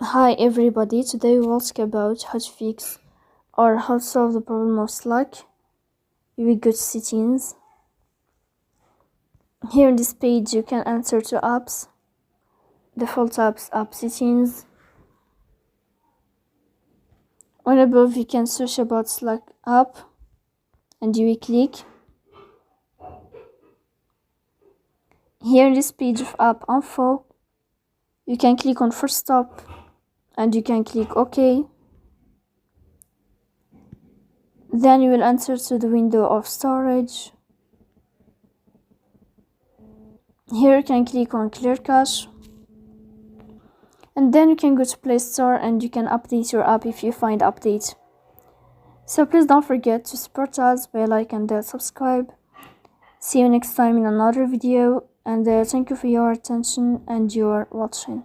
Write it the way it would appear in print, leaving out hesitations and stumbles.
Hi everybody, today we will talk about how to fix or how to solve the problem of Slack. We go to settings. Here in this page you can enter to apps, default apps, app settings. On above you can search about Slack app and you will click. Here in this page of app info you can click on first stop and you can click OK. Then you will enter to the window of storage. Here you can click on clear cache. And then you can go to Play Store and you can update your app if you find update. So please don't forget to support us by like and subscribe. See you next time in another video, and thank you for your attention and your watching.